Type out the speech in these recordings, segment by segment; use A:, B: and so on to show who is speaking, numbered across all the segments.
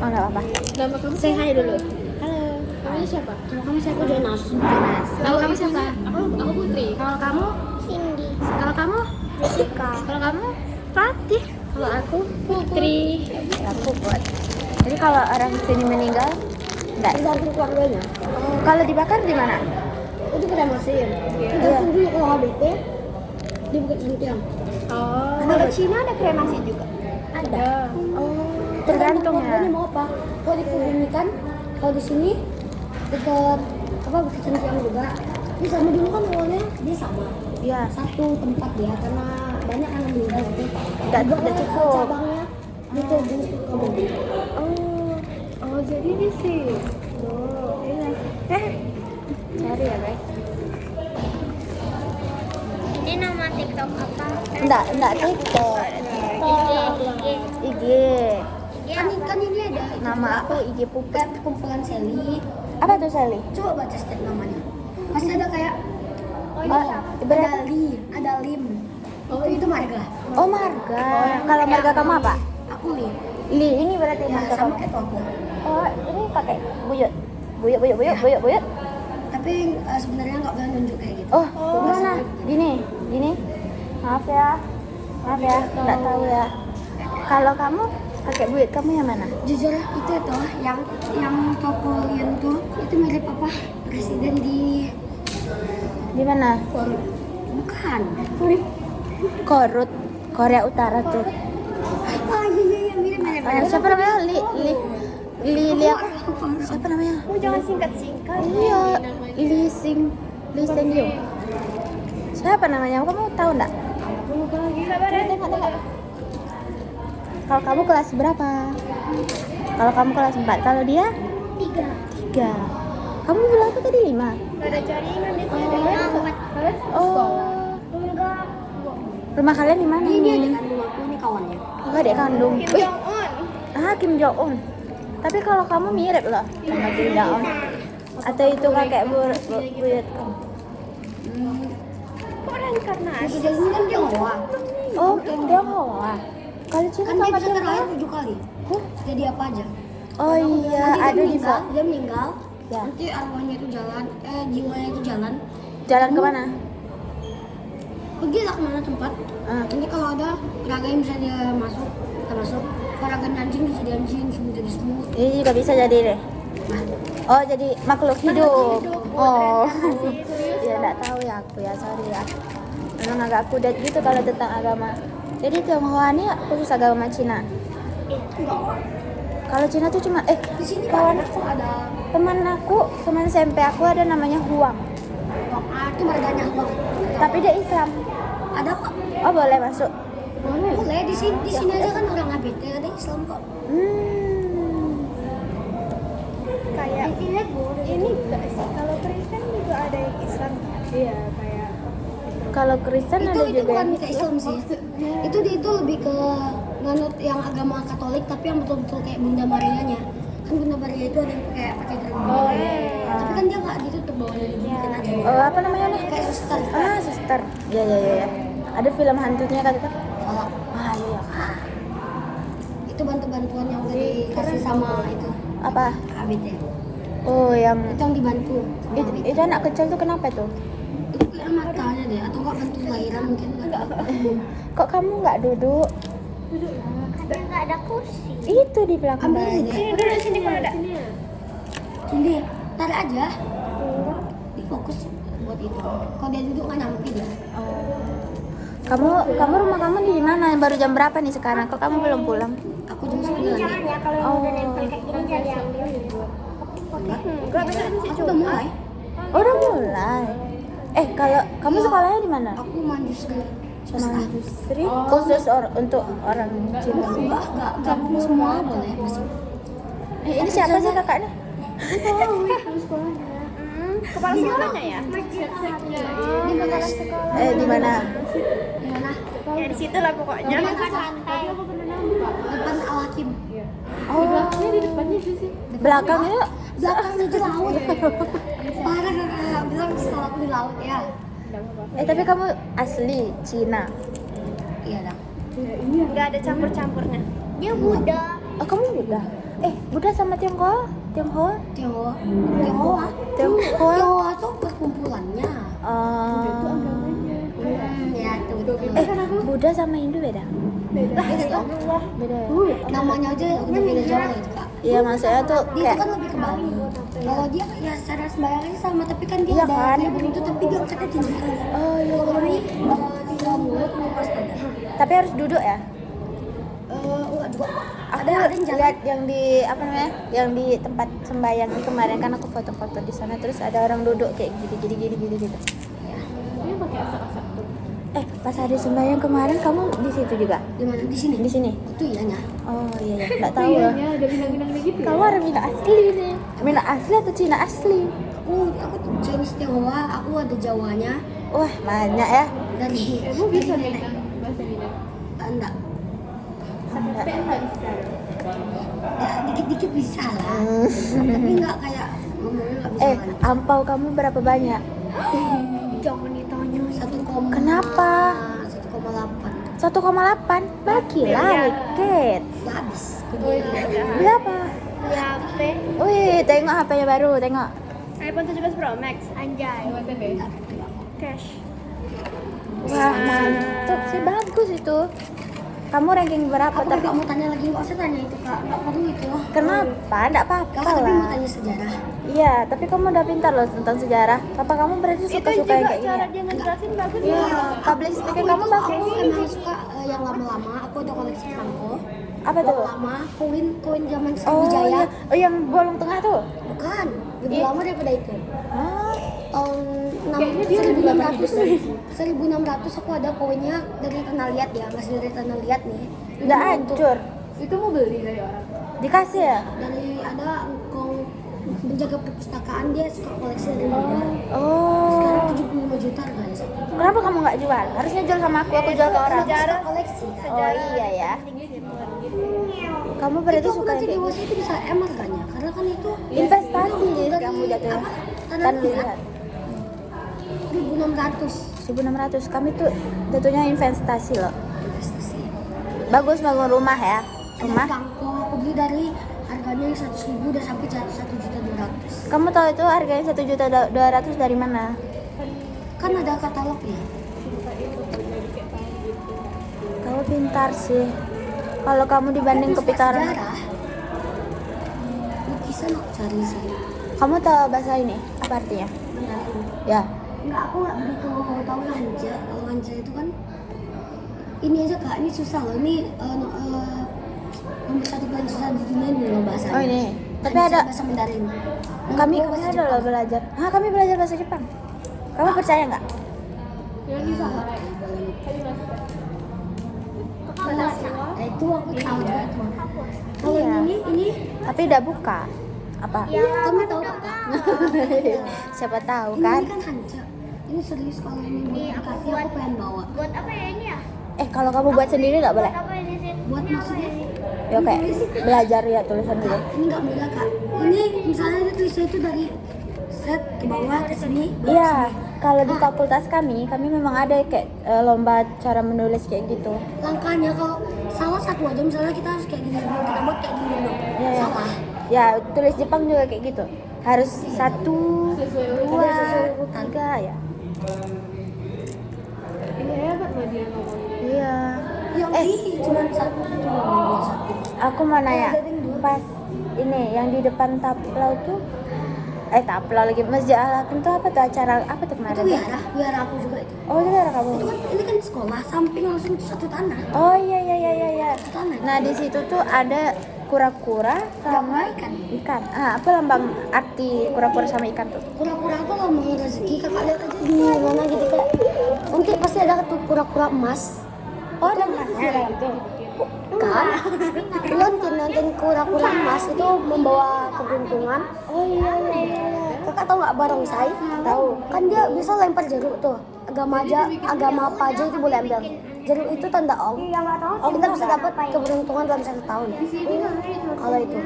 A: Oh, enggak apa-apa.
B: Nama kamu say hi dulu.
A: Halo.
B: Namanya siapa?
C: Kalau kamu siapa? Jonas.
B: Nama kamu siapa? Aku Putri.
A: Kalau kamu?
C: Cindy.
A: Kalau kamu?
C: Jessica.
A: Kalau kamu? Ratih.
B: Kalau aku Putri.
A: Aku buat. Jadi kalau orang sini meninggal, enggak.
C: Tergantung keluarganya.
A: Kalau dibakar di mana?
C: Itu kremasiin.
A: Iya.
C: Tergantung dulu kalau HBP di Bukit Sintiang.
B: Oh.
A: Kalau Cina ada kremasi juga.
B: Ada.
A: Oh, tergantung ya.
C: Keluarganya mau apa? Kalau dikubumikan, kalau di sini dekat apa Bukit Sintiang juga. Ini sama dulu kan awalnya dia sama.
A: Iya.
C: Satu tempat dia karena banyak yang meninggal gitu.
A: Nggak cukup.
C: Cabangnya di Tugu Sukabumi.
B: Oh jadi di sini.
A: Iya. Cari ya, guys.
C: Ini nama TikTok apa?
A: Enggak TikTok. IG.
C: Kan ini ada
A: Nama aku IG Puput.
C: kayak kumpulan Sally.
A: Apa tuh Sally?
C: Coba baca setiap namanya. Pasti ada kayak
A: Ibarat.
C: ada Lim. Itu Marga.
A: Oh, Marga. Kalau Marga kamu apa?
C: Aku Lim.
A: Li, ini berarti
C: Ya,
A: Marga
C: sama
A: kamu.
C: kayak aku.
A: Oh, ini pakai buyut. Buyut.
C: Tapi sebenarnya nggak boleh nunjuk kayak gitu.
A: Oh, gimana? Gini. Maaf ya, nggak tahu ya. Kalau kamu pakai buyut, kamu yang mana?
C: Jujur itu tuh yang toko Lian tuh itu mirip apa? Presiden di
A: Di mana?
C: bukan.
A: Korut, Korea Utara tuh.
C: Ah iya mirip.
A: Siapa namanya? Li apa? Siapa namanya?
C: Jangan singkat-singkat.
A: Iya, Lee Sing Yung. Siapa namanya? Kamu tahu enggak? Tengok. Kalau kamu kelas berapa? Kalau kamu kelas 4, kalau dia 3. Kamu bilang apa tadi 5?
C: Ada jaringan di
A: Oh,
C: Enggak.
A: rumah kalian di mana
C: Ini
A: nih?
C: adik kandung aku, ini kawannya.
A: Oh, adik kandung. Wih. Kim Jong Un. Tapi kalau kamu mirip loh sama Kim Jong Un. Atau itu kakek buyut kamu?
C: Kok reinkarnasi? Ini kan dia Hoa.
A: Oh, Kim Jong Un. Kalau Cina
C: Kan dia
A: sama
C: bisa
A: dia
C: terlahir 7 kali. Jadi apa aja?
A: Oh iya,
C: Nanti
A: ada di
C: dia meninggal.
A: Ya.
C: Nanti arwahnya itu jalan, jiwanya itu jalan.
A: Jalan kemana?
C: Pergilah kemana tempat.
A: Ah.
C: Ini kalau ada raga yang bisa dia masuk, kita masuk. Kalau raga anjing bisa di anjing, semut jadi semut.
A: Ini juga bisa jadi deh.
C: Nah,
A: Oh, jadi makhluk hidup.
C: hidup.
A: Oh. Ya enggak tahu ya aku ya, sorry ya. Memang agak kudet gitu kalau tentang agama. Jadi Tionghoa ini khusus agama Cina.
C: enggak.
A: Kalau Cina tuh cuma
C: Di sini
A: kawan
C: kok ada
A: teman SMP aku ada namanya Huang.
C: itu marganya Hoa.
A: Tapi dia Islam.
C: Ada kok.
A: Oh, boleh masuk.
C: Boleh di sini aja kan orang ABT ada Islam kok.
B: Kayak ini enggak sih? Kalau Kristen juga ada yang Islam. Iya kayak.
A: Kalau Kristen ada
C: Itu
A: juga
C: bukan
A: yang
C: kayak Islam sih. Itu lebih ke manut yang agama Katolik tapi yang betul-betul kayak Bunda Marianya. Kan Bunda Maria itu ada yang pakai gerbang. Tapi kan dia nggak ditutup bawahnya dibukain aja.
A: Oh, apa namanya nih?
C: Kayak suster.
A: Ah, suster. Ya. Ada film hantunya kan itu?
C: Kalau
A: Ah, iya.
C: itu bantu-bantuan yang udah dikasih sama itu
A: Apa?
C: ABT.
A: Oh, yang
C: Itu yang dibantu sama ABT.
A: itu anak kecil tuh kenapa tuh?
C: Itu kayak matanya deh atau nggak bantu lahiran mungkin nggak.
A: Kok kamu nggak duduk?
C: Nggak ada kursi.
A: Itu di belakang.
C: Ambil aja deh.
B: Duduk sini kalau ada.
C: Sini, tarik aja. Difokus buat itu. Kalau dia duduk nggak nyampe dia.
A: Kamu rumah kamu di mana? Baru jam berapa nih sekarang? Kok kamu belum pulang?
C: Aku jam 9 ya.
A: Oh,
B: Enggak bisa di
C: Aku udah mulai.
A: oh, udah mulai. Kalau kamu sekolahnya di mana?
C: Aku mandusri.
A: Mandusri. Khusus untuk orang Cina.
C: Enggak semua boleh masuk.
A: Ini siapa sih kakaknya?
B: Kepala sekolahnya ya?
C: Di mana sekolah?
A: Di mana?
C: Di mana?
B: Ya di situ lah pokoknya.
C: Depan Al-Hakim.
A: Oh,
B: Di depannya itu sih.
A: belakangnya.
C: Belakang itu laut. Parah kakak bilang sekolah aku di laut ya.
A: Tapi kamu asli Cina.
C: Iya dah.
B: Enggak ada campur-campurnya.
C: Dia Buddha.
A: Oh, kamu Buddha? Buddha sama Tionghoa?
C: Tionghoa
A: Tionghoa
C: Tionghoa tuh perkumpulannya. Ya tuh
A: Buddha sama Hindu beda?
C: beda dong.
A: Beda ya?
C: Namanya aja udah beda jauh lah itu kak.
A: Iya maksudnya tuh
C: Dia
A: kayak
C: itu kan lebih ke Bali. Kalau dia ya secara sembayangnya sama, tapi kan dia
A: Iya
C: ada
A: kan?
C: kayak begitu, tapi dia angkatnya tinggi kali.
A: oh iya.
C: Kalau ini tinggal mulut lepas dada.
A: Tapi harus duduk ya?
C: Enggak juga.
A: Aku
C: Ada yang jalan.
A: lihat yang di apa namanya? Yang di tempat sembahyang kemarin kan aku foto-foto di sana terus ada orang duduk kayak gini gitu.
B: Ini pakai asak-asak tuh.
A: Pas hari sembahyang kemarin kamu di situ juga?
C: Di mana? Di sini.
A: Di sini?
C: Itu iyanya.
A: Oh iya, enggak tahu ya.
B: Iya, ada bintang-bintangnya gitu.
A: Kamu orang Minang asli nih. Minang asli atau Cina asli?
C: Aku tuh Chinese Tionghoa, aku ada Jawanya
A: Wah, banyak ya.
C: dari
B: Emang bisa nih bahasa Minang?
C: enggak.
A: Enggak.
B: Nggak bisa.
C: Ya dikit-dikit bisa lah. Tapi enggak kayak ngomongnya enggak bisa.
A: Ampau kamu berapa banyak?
B: Jangan ditanya.
C: 1,
A: Kenapa?
C: 1,8.
A: 1,8 bagilah dikit.
C: Udah habis.
A: Beli apa?
B: Beli HP
A: Wih, tengok HP-nya baru, tengok.
B: iPhone 17 Pro Max. Anjay. Cash.
A: Wah, mantap sih, bagus itu. Kamu ranking berapa?
C: Aku
A: Tapi
C: nggak mau tanya lagi, nggak usah tanya itu kak, nggak perlu itu.
A: kenapa? Enggak apa-apa
C: Kakak tapi mau
A: lah.
C: tanya sejarah.
A: Iya, tapi kamu udah pintar loh tentang sejarah. Apa kamu berarti
B: Itu
A: suka-suka
B: juga
A: yang kayak gini?
B: cara
A: ya?
B: dia ngejelasin bagus
A: Iya,
B: ya.
A: public speaking kamu
C: Aku
A: bagus.
C: emang suka yang lama-lama. Aku ada koleksi Franco.
A: Apa tuh?
C: Lama, koin zaman
A: Oh,
C: Sriwijaya.
A: iya. Oh, yang bolong tengah tuh?
C: Bukan, lebih
A: Iya.
C: lama daripada itu.
A: Ah,
B: Kayaknya dia lebih lama
C: 1600 aku ada koinnya dari tanah liat ya, masih dari tanah liat nih.
A: udah
C: Ini
A: hancur.
B: Itu mau beli dari orang.
A: Dikasih ya?
C: Dari ada engkong penjaga perpustakaan, dia suka koleksi dari muda.
A: Oh.
C: Sekarang 75 juta harganya satu.
A: Kenapa kamu nggak jual? Harusnya jual sama aku jual ke orang.
C: Sejarah koleksi.
A: Oh iya ya. Kamu berarti
C: Itu aku
A: suka yang
C: nanti
A: kayak
C: dewasa itu bisa M harganya, karena kan itu
A: investasi jadi
C: dari
A: kamu jatuhnya.
C: apa? Tanah
A: Tan
C: liat.
A: lihat.
C: 1.600
A: 1.600. Kami tuh jatuhnya investasi loh.
C: investasi.
A: Bagus bangun rumah ya.
C: Ada
A: Rumah.
C: Franco, aku beli dari harganya yang 100.000 udah sampai 1.200.000.
A: Kamu tahu itu harganya 1.200.000 dari mana?
C: Kan ada katalognya.
A: Kamu pintar sih. Kalau kamu dibanding
C: Aku suka
A: kepintaran.
C: sejarah. Lukisan aku cari sih.
A: Kamu tahu bahasa ini? Apa artinya?
C: Mandarin.
A: Ya.
C: Enggak, aku nggak begitu tahu Hanja. Kalau Hanja itu kan ini aja kak, ini susah loh. Ini nomor satu paling susah di dunia ini loh bahasanya.
A: Oh ini. Tapi
C: Hanja,
A: ada
C: bahasa Mandarin.
A: kami
C: Nomor dua bahasa
A: ada loh
C: Jepang.
A: belajar. Kami belajar bahasa Jepang. Kamu percaya nggak?
B: Yang di sana.
C: Itu aku tahu juga itu. Kalau
A: Iya.
C: ini
A: Tapi udah buka. Apa?
C: kamu tahu nggak kak?
A: Siapa tahu
C: Ini
A: kan?
C: kan Hanja. Ini serius kalau ini buat dikasih aku pengen bawa.
B: Buat apa ya ini ya?
A: Kalau kamu buat sendiri nggak boleh?
B: Apa ini sih?
C: Buat maksudnya
A: Ya kayak belajar ya tulisan gitu.
C: ini nggak mudah kak. Ini misalnya dia tulisnya itu dari set ke bawah ke sini.
A: Iya, kalau di fakultas kami memang ada kayak lomba cara menulis kayak gitu.
C: Langkahnya kalau salah satu aja misalnya kita harus kayak gini dulu, kita buat kayak gini dulu.
A: Iya, iya.
C: Salah.
A: Ya, tulis Jepang juga kayak gitu. Harus 1, 2, 3 ya.
B: Ini hebat loh dia ngomongnya.
A: Iya.
C: Yang ini cuma satu biasa.
A: Aku mau nanya, pas ini yang di depan Taplau tuh Taplau lagi Masjid Al-Hakim tuh apa tuh acara apa tuh
C: Itu
A: kemarin?
C: biara aku juga itu.
A: Oh, itu daerah kamu.
C: Itu kan ini kan sekolah samping langsung itu satu tanah.
A: Oh iya.
C: Satu tanah.
A: Nah, di situ tuh ada kura-kura sama
C: ikan.
A: ikan. Apa lambang arti kura-kura sama ikan tuh?
C: Kura-kura itu lambang rezeki, kakak lihat aja di mana gitu kayak nanti pasti ada tuh kura-kura emas.
A: Oh, ada emasnya ada itu.
C: Kan nonton kura-kura emas itu membawa keberuntungan.
A: Oh iya.
C: Kakak tahu nggak barongsai?
A: Tahu.
C: Kan dia bisa lempar jeruk tuh. Agama apa aja itu boleh ambil. Jeruk itu tanda om. Kita bisa dapat keberuntungan dalam 1 tahun. Kalau itu.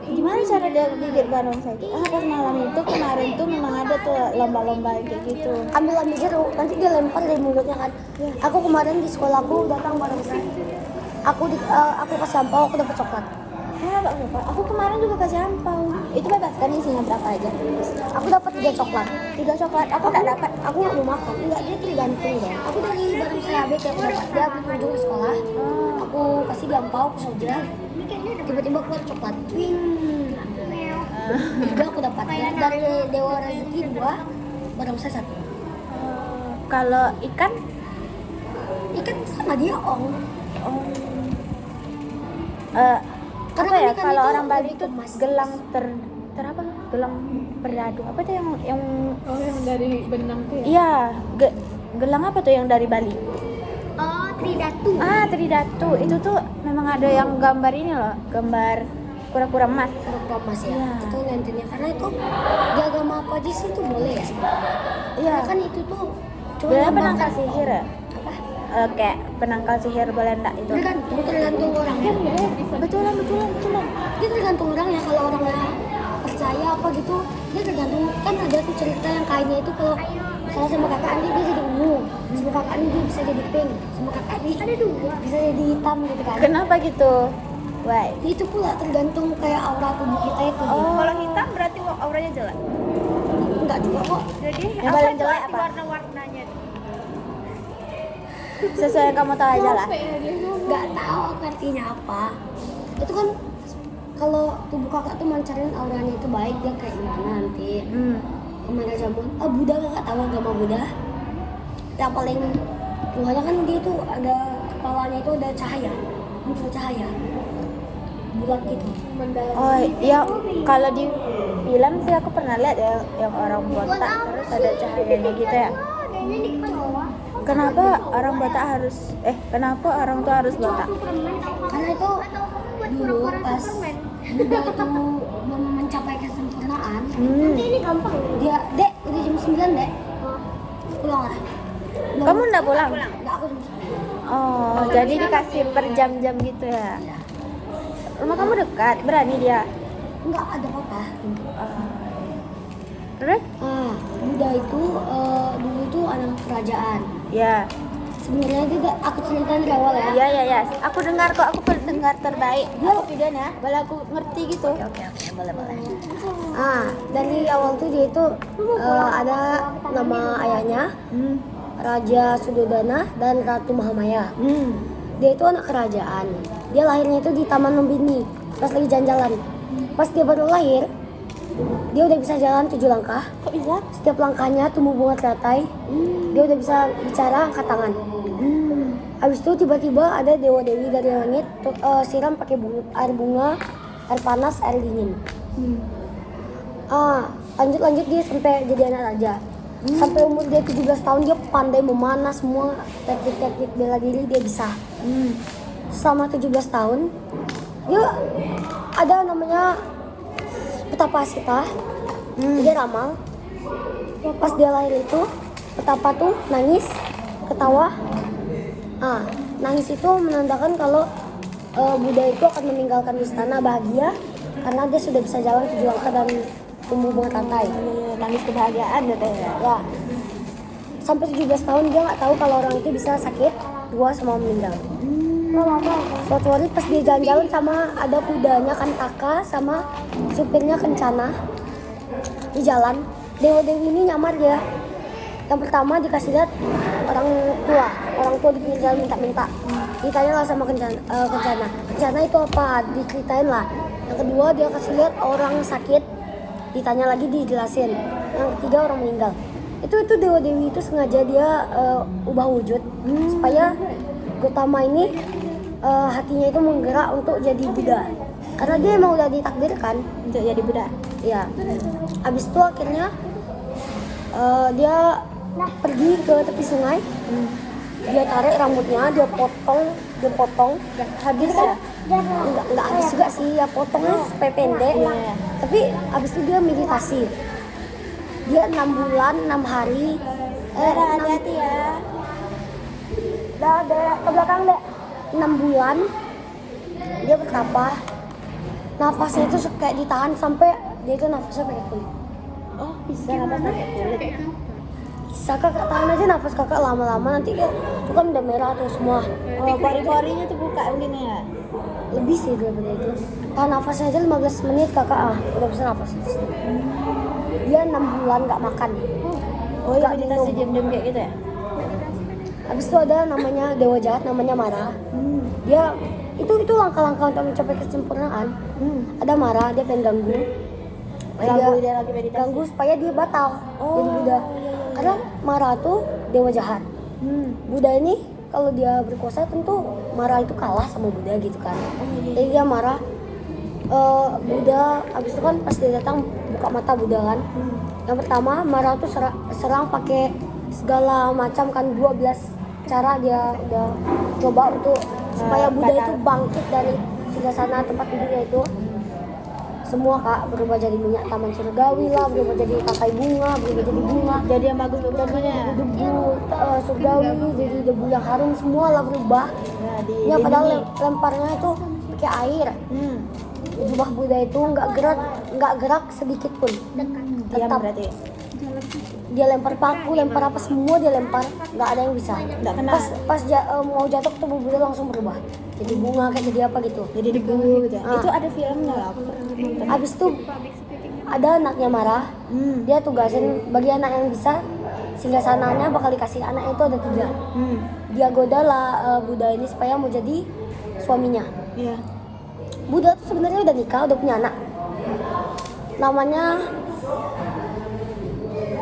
A: Gimana cara dia gigit barongsai itu? Pas malam itu kemarin tuh memang ada tuh lomba-lomba kayak gitu.
C: Ambil jeruk, nanti dia lempar dari mulutnya kan. Aku kemarin di sekolahku datang barongsai. Aku kasih ampau, aku dapat coklat.
A: Saya nggak lupa. Aku kemarin juga kasih ampau. Itu bebas kan isinya berapa aja. Aku dapat 3 coklat. 3 coklat. Aku nggak dapat.
C: Aku nggak mau makan. Enggak, dia tergantung dong. Aku dari bareng sahabat yang dapat dia berkunjung ke sekolah. Aku kasih dia ampau ke soja. Tiba-tiba keluar coklat. Wing. Tiga aku dapat. Dari Dewa Rezeki 2, bareng saya 1.
A: Kalau ikan,
C: Ikan sama dia ong.
A: apa
C: Karena
A: ya?
C: ikan
A: Kalau
C: itu
A: orang Bali
C: lebih
A: itu
C: kemas.
A: gelang ter apa? Gelang beradu. Apa tuh yang
B: Oh, yang dari benang tuh ya?
A: iya, gelang apa tuh yang dari Bali?
C: Oh, Tridatu.
A: Tridatu. Itu tuh memang ada yang gambar ini loh, gambar kura-kura emas.
C: Pura-pura emas ya.
A: Iya.
C: Itu nantinya karena itu di agama apa aja sih itu boleh ya sebenarnya.
A: Iya.
C: Karena kan itu tuh cuma
A: Dia
C: lambang
A: penangkal
C: kan.
A: sihir ya?
C: Apa?
A: Kayak penangkal sihir boleh enggak itu?
C: Tergantung orangnya.
A: Betulan.
C: Dia tergantung orangnya. Kalau orangnya percaya apa gitu, dia tergantung. Kan ada tuh cerita yang kainnya itu kalau salah sama kakak Andi dia jadi ungu, sama kakak Andi dia bisa jadi pink, sama kakak Andi ada 2 bisa jadi hitam gitu kan.
A: Kenapa gitu? Why?
C: Itu pula tergantung kayak aura tubuh kita itu.
B: Kalau hitam berarti auranya jelek.
C: Enggak juga kok.
B: Jadi
A: Yang paling jelek
B: berarti
A: apa?
B: warna-warnanya?
A: Sesuai yang kamu tahu aja lah.
C: Nggak tahu aku artinya apa. Itu kan kalau tubuh kakak tuh mancarin auranya itu baik, dia kayak gimana nanti. Kemana zaman Buddha, kakak tahu agama Buddha yang paling Tuhannya kan dia tuh ada kepalanya itu ada cahaya, muncul cahaya bulat gitu.
A: Oh iya, kalau di film sih aku pernah lihat ya yang orang botak terus ada cahayanya gitu ya. Kenapa orang botak kenapa orang tuh harus botak?
C: Karena itu dulu pas Buddha itu belum mencapai kesempurnaan. Ini gampang. Dia, Dek, udah jam 9, Dek. Pulang lah.
A: Kamu nggak pulang?
C: Enggak, aku jam 9.
A: Oh, jadi dikasih per jam-jam gitu ya? Rumah kamu dekat, berani dia?
C: Enggak ada apa-apa.
A: Terus?
C: Buddha itu dulu itu anak kerajaan.
A: Ya.
C: Sebenarnya dia aku ceritain dari awal ya.
A: Iya. Aku dengar kok, aku pendengar terbaik. Aku videonya, boleh aku ngerti gitu.
C: Oke, boleh. Dari awal tuh dia itu ada nama ayahnya Raja Sudodana dan Ratu Mahamaya. Dia itu anak kerajaan. Dia lahirnya itu di Taman Lumbini, pas lagi jalan-jalan. Pas dia baru lahir, dia udah bisa jalan 7 langkah.
A: Kok bisa?
C: Setiap langkahnya tumbuh bunga teratai. Dia udah bisa bicara, angkat tangan. Habis itu tiba-tiba ada dewa-dewi dari langit siram pakai air bunga, air panas, air dingin. Lanjut dia sampai jadi anak raja. Sampai umur dia 17 tahun dia pandai memanah semua teknik-teknik bela diri dia bisa. Selama 17 tahun dia ada namanya petapa Asita. Dia ramal. Pas dia lahir itu petapa tuh nangis, ketawa. Nangis itu menandakan kalau Buddha itu akan meninggalkan istana bahagia karena dia sudah bisa jalan 7 langkah dan tumbuh bunga teratai.
A: Nangis kebahagiaan katanya.
C: Ya. Sampai 17 tahun dia nggak tahu kalau orang itu bisa sakit, tua sama meninggal. Suatu hari pas dia jalan-jalan sama ada kudanya Kantaka sama supirnya Kencana di jalan, dewa-dewi ini nyamar dia. Yang pertama dikasih lihat orang tua di pinggir jalan minta-minta. Ditanya lah sama Kencana. Kencana itu apa? Diceritain lah. Yang kedua dia kasih lihat orang sakit. Ditanya lagi dijelasin. Yang ketiga orang meninggal. Itu dewa-dewi itu sengaja dia ubah wujud supaya Gautama ini hatinya itu menggerak untuk jadi Buddha. Karena dia emang udah ditakdirkan
A: Untuk jadi Buddha.
C: ya. Abis itu akhirnya dia pergi ke tepi sungai. Dia tarik rambutnya, dia potong.
A: Habis ya?
C: Enggak habis juga sih, ya potongnya supaya pendek. Tapi abis itu dia meditasi. Dia 6 bulan, 6 hari.
A: Hati-hati ya.
C: Udah ke belakang deh. 6 bulan dia bertapa. Nafasnya itu kayak ditahan sampai dia itu nafasnya pakai kulit.
A: Oh, bisa nafas pakai kulit.
C: Bisa kakak tahan aja nafas kakak lama-lama nanti kayak itu kan udah merah tuh semua.
A: Oh, pori-porinya tuh buka mungkin ya.
C: lebih sih daripada itu. Tahan nafasnya aja 15 menit kakak udah bisa nafas. Dia 6 bulan nggak makan.
A: Oh iya,
C: Nggak
A: meditasi
C: minum.
A: diam-diam kayak gitu ya?
C: Habis itu ada namanya dewa jahat, namanya marah. Dia itu langkah-langkah untuk mencapai kesempurnaan. Ada marah, dia pengen ganggu.
A: Ganggu dia lagi meditasi.
C: Ganggu supaya dia batal jadi Buddha.
A: iya.
C: Karena marah tuh dewa jahat. Buddha ini kalau dia berkuasa tentu marah itu kalah sama Buddha gitu kan. Jadi dia marah. Buddha abis itu kan pas dia datang buka mata Buddha kan. Yang pertama marah tuh serang pakai segala macam kan, 12 cara dia udah coba untuk supaya Buddha itu bangkit dari singgasana tempat duduknya itu. Semua kak berubah jadi minyak taman surgawi lah, berubah jadi tangkai bunga, berubah jadi bunga,
A: Jadi yang bagus-bagus namanya.
C: debu surgawi, jadi debu yang harum, semua lah berubah.
A: Ya,
C: Ya padahal lemparnya itu pakai air. Jubah Buddha itu nggak gerak sedikit pun.
A: Diam
C: Tetap
A: berarti.
C: dia lempar paku, lempar apa semua dia lempar, nggak ada yang bisa.
A: Nggak kena.
C: Pas mau jatuh tubuh Buddha langsung berubah. Jadi bunga kayak jadi apa gitu.
A: Jadi debu gitu.
C: Ah.
A: Itu ada filmnya lah. Aku pernah nonton.
C: Abis itu ada anaknya marah, dia tugasin bagi anak yang bisa singgasananya bakal dikasih. Anak itu ada 3. Dia goda lah Buddha ini supaya mau jadi suaminya.
A: Iya.
C: Buddha tuh sebenarnya udah nikah, udah punya anak. Namanya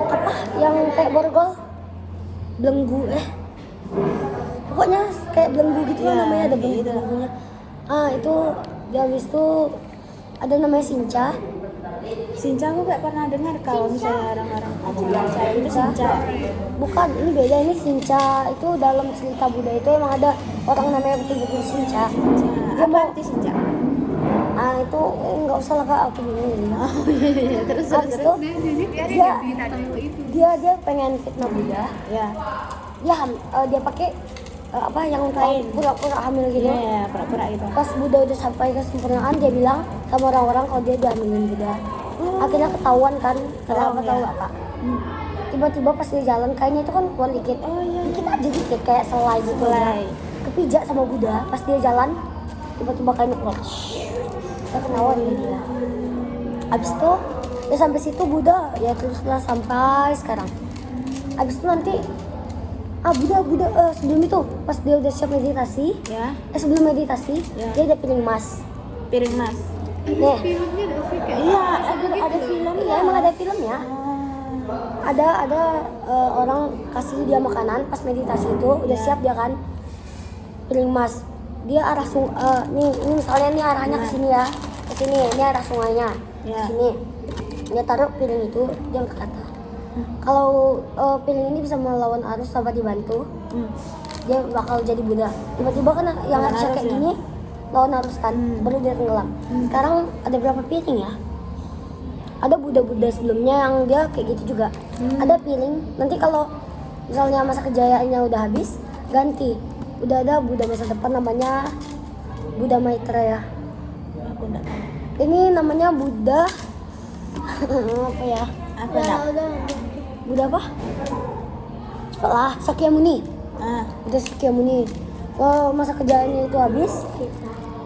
C: apa? Yang kayak borgol, belenggu pokoknya kayak belenggu gitu lah
A: Ya,
C: namanya, ada
A: kayak gitu.
C: belenggunya. Itu dia habis itu ada namanya Sinca.
A: Sinca aku kayak pernah dengar kalau misalnya orang-orang ajaran saya itu Sinca.
C: Bukan, ini beda, ini Sinca itu dalam cerita Buddha itu emang ada orang namanya betul-betul Sinca. Dia
A: Apa
C: mau
A: arti Sinca?
C: itu nggak usah lah kak, aku bingung ini.
A: Terus
C: Habis itu dia pengen fitnah Buddha.
A: ya.
C: Dia pakai apa yang
A: Kain.
C: pura-pura hamil gitu.
A: Iya, pura-pura gitu.
C: Pas Buddha udah sampai kesempurnaan, dia bilang sama orang-orang kalau dia dihamilin Buddha. Akhirnya ketahuan kan, kenapa tahu nggak kak? Tiba-tiba pas dia jalan kainnya itu kan keluar dikit. Dikit aja dikit kayak selai gitu.
A: Selai.
C: Kepijak sama Buddha. Pas dia jalan, tiba-tiba kainnya keluar. Saya ketahuan dia. Abis itu ya sampai situ Buddha ya teruslah sampai sekarang. Abis itu nanti Buddha sebelum itu pas dia udah siap meditasi,
A: Ya,
C: sebelum meditasi
A: Ya.
C: dia ada piring emas.
A: piring mas.
C: Nih,
A: Iya, ada film
C: iya
A: ya.
C: emang ada filmnya. Ada orang kasih dia makanan pas meditasi itu udah siap dia kan, piring emas. Dia arah ini misalnya nih arahnya ke sini ya, ke sini. Ini arah sungainya, ke
A: Ya.
C: sini. Dia taruh piring itu, dia angkat kata. Kalau piring ini bisa melawan arus tanpa dibantu, dia bakal jadi Buddha. Tiba-tiba kan yang
A: Lawan
C: harusnya
A: arus
C: kayak
A: ya?
C: gini lawan arus kan, baru dia tenggelam. Sekarang ada berapa piring ya? Ada Buddha-Buddha sebelumnya yang dia kayak gitu juga. Ada piring. Nanti kalau misalnya masa kejayaannya udah habis, ganti. Udah ada Buddha masa depan namanya Buddha Maitreya.
A: Aku enggak tahu.
C: Ini namanya Buddha apa ya?
A: Apa enggak?
C: Buddha apa? Salah, Sakyamuni. Buddha Sakyamuni. Kalau masa kejayaannya itu habis,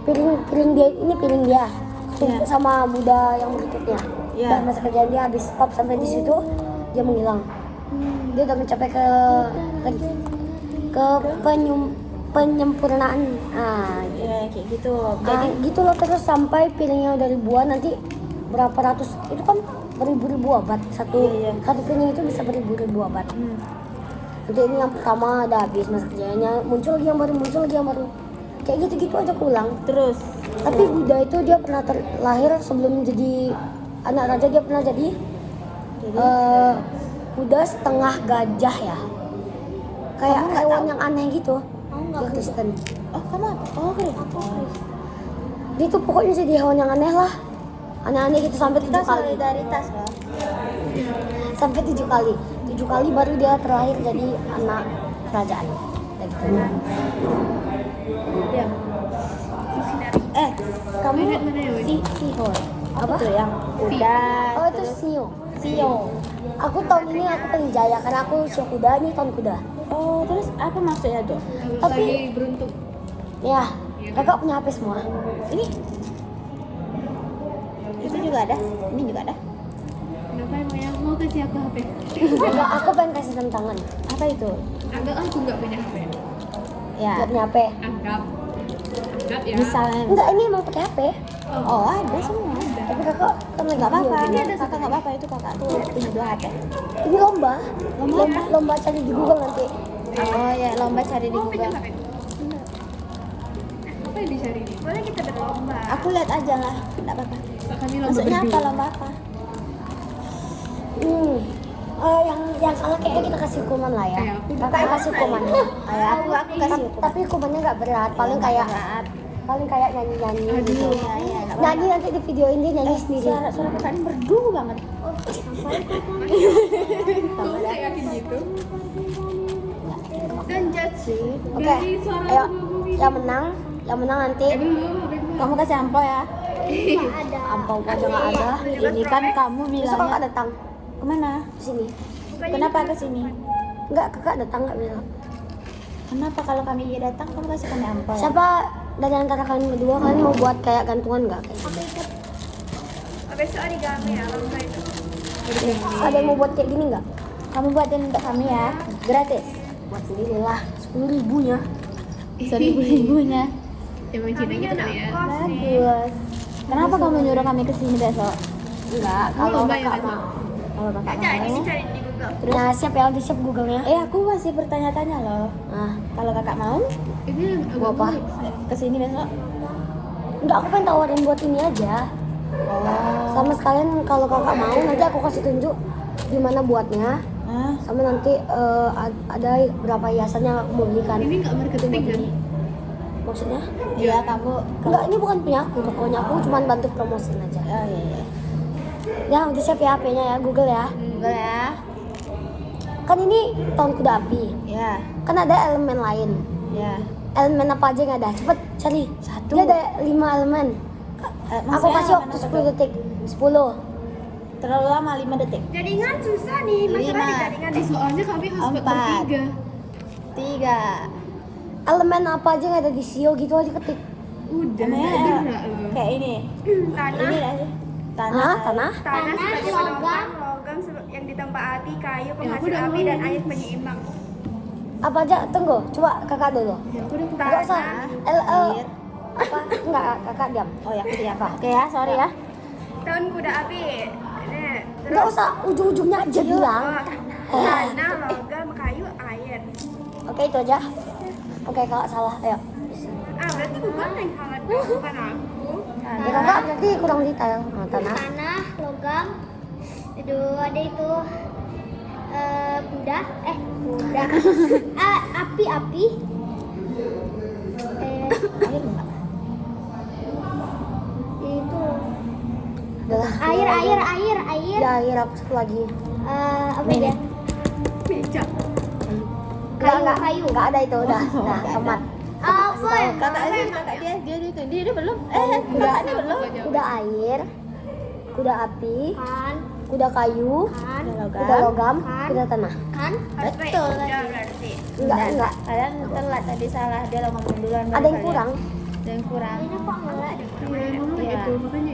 C: piring dia ini piring dia tumpuk sama Buddha yang berikutnya.
A: Ya.
C: Dan masa kerjaan dia habis stop sampai di situ dia menghilang. Dia udah mencapai ke penyempurnaan. Gitu.
A: Ya, kayak gitu.
C: Jadi gitu loh terus sampai piringnya udah ribuan, nanti berapa ratus itu kan beribu-ribu abad satu
A: Iya.
C: satu piring itu bisa beribu-ribu abad. Nanti ini yang pertama udah habis masa kerjanya, muncul lagi yang baru kayak gitu-gitu aja pulang.
A: Terus
C: Tapi Buddha itu dia pernah lahir sebelum jadi anak raja, dia pernah jadi Buddha setengah gajah ya, kayak hewan yang aneh gitu. Dia Kristen.
A: oh, kamu apa? Oh, keren.
C: Dia tuh pokoknya jadi hewan yang aneh lah, aneh-aneh gitu sampai 7
A: Kita
C: kali.
A: solidaritas kan?
C: Sampai 7 kali. 7 kali baru dia terlahir jadi anak kerajaan. Kayak gitu.
A: Ya. Kamu Sihor. Apa tuh yang kuda?
C: Oh itu Sio.
A: Sio.
C: Aku tahun ini aku pengen jaya karena aku Sio kuda, ini tahun kuda.
A: Oh, terus apa maksudnya tuh?
C: Tapi
B: beruntung.
C: ya Kakak punya HP semua?
A: Ini. Itu juga ada. Ini juga ada.
B: Kenapa emangnya mau kasih aku HP?
C: Enggak, aku pengen kasih jam tangan.
A: Apa itu?
B: Anggap aku nggak punya HP.
A: Ya.
C: Gak punya HP.
B: Anggap ya.
A: Misalnya.
C: Enggak, ini emang pakai HP.
A: Oh, ada semua.
C: Tapi kakak kan lagi
A: Nggak apa-apa.
C: video.
A: Kakak nggak apa-apa, itu kakak tuh punya 2 HP.
C: Ini lomba.
A: Lomba.
C: Lomba cari di Google nanti.
A: Oh ya, lomba cari di
B: Mau pinjam
A: Google.
B: HP? Apa yang dicari nih? Boleh kita berlomba.
A: Aku lihat aja lah, nggak apa-apa.
B: Kami lomba
A: Maksudnya apa
B: berdua.
A: lomba apa?
C: Yang salah kayaknya kita kasih hukuman lah ya.
B: Kayak aku.
C: Kakak yang kasih hukuman.
A: Aku kasih hukuman.
C: Tapi hukumannya nggak berat, paling kayak nyanyi gitu.
A: Iya, iya, nggak apa-apa.
C: Nyanyi nanti di video ini nyanyi sendiri.
A: Suara kakak ini merdu banget.
B: Kamu nggak yakin gitu? Dan judge sih.
C: Oke,
B: Dari suara
C: ayo
B: aku
C: yang menang nanti.
B: belum HP gua.
A: Kamu kasih ampau ya.
C: Ampau aja nggak ada.
A: Ini kan kamu
C: Besok kakak
A: bilangnya
C: datang
A: kemana?
C: ke sini.
A: Kenapa ke sini?
C: Enggak, kakak datang nggak bilang.
A: Kenapa kalau kami datang kamu kasih kami ampau? Ya?
C: Siapa dari antara kalian berdua kalian mau buat kayak gantungan nggak?
B: Besok origami ya, lomba itu.
C: Ada yang mau buat kayak gini nggak?
A: Kamu buatin untuk kami ya, gratis.
C: Buat sendiri lah, 10.000-nya.
A: 1.000-nya.
B: Emang Cina gitu kali ya.
A: Bagus. Kenapa kamu nyuruh kami ke sini besok?
C: Enggak, kalau
B: lomba ya
C: kakak
B: besok?
C: mau.
A: Kalau kakak
B: Cari
A: mau.
B: cari di Google.
C: Nah, siap ya, udah siap Google-nya.
A: Aku masih bertanya-tanya loh.
C: Nah,
A: Kalau kakak mau
B: Ini yang agak
C: Mau apa?
B: unik sih.
A: ke sini besok?
C: enggak, aku pengen tawarin buat ini aja.
A: Oh.
C: Sama sekalian kalau kakak mau, nanti aku kasih tunjuk gimana buatnya.
A: Hah?
C: Sama nanti ada berapa hiasan yang aku mau belikan.
B: Ini nggak marketing kan?
C: Maksudnya?
A: Iya, kamu
C: Enggak, ini bukan punya aku, tokonya aku cuma bantu promosiin aja.
A: Oh iya, iya.
C: Ya, udah siap ya HP-nya ya, Google ya.
A: Google ya.
C: Kan ini tahun kuda api.
A: Ya,
C: Kan ada elemen lain.
A: ya.
C: Elemen apa aja yang ada? Cepet cari.
A: Satu.
C: Dia ada 5 elemen. Aku
A: Maksudnya
C: kasih waktu
A: apa
C: 10 detik. 10.
A: Terlalu lama 5 detik.
B: Jaringan susah nih, masalah di
A: 5.
B: jaringan nih. Soalnya kami harus buat
A: 4.
B: bertiga.
A: 3.
C: Elemen apa aja yang ada di SEO gitu aja ketik.
B: Udah,
A: Namanya
B: nggak gerak loh.
A: kayak ini.
B: Tanah,
A: Ini aja. Tanah.
C: Hah? Tanah?
B: tanah sebagai penopang, logam yang ditempa api, kayu penghasil
A: udah
B: api,
A: mau
B: dan
A: ini.
B: air penyeimbang.
C: Apa aja? Tunggu, coba kakak dulu.
B: Ya aku udah
C: Enggak usah.
A: Air.
C: Apa? Enggak, kakak diam.
A: Oh ya, aku apa? Oke ya, sorry ya.
B: Tahun kuda api. Nih,
C: Enggak usah, ujung-ujungnya aja bilang.
B: oh, tanah, logam, kayu, air.
C: Oke, itu aja. Oke, kakak salah. Ayo.
B: Berarti bukan yang salah dong, bukan aku.
C: Ya, kakak berarti kurang detail. Nah, tanah.
D: Tanah, logam, itu ada itu kuda, kuda, api,
A: Air enggak?
D: itu
C: Adalah.
D: air,
C: Ya, air apa satu lagi?
D: apa ya?
B: Beca.
D: Kayu.
C: Enggak ada itu udah. Nah, tomat.
D: Apa ya?
A: Kakak dia belum. Kuda ini belum.
C: Kuda air, kuda api,
D: Kan,
C: kuda kayu,
D: kan,
C: kuda logam, kuda tanah.
D: kan?
A: Betul.
B: Udah berarti.
C: Enggak.
A: Kalian telat tadi salah. Dia lo ngomong duluan.
C: Ada yang kurang.
A: Ada yang kurang.
D: Ini kok enggak?
B: Iya, emang
A: Iya.
B: gitu, makanya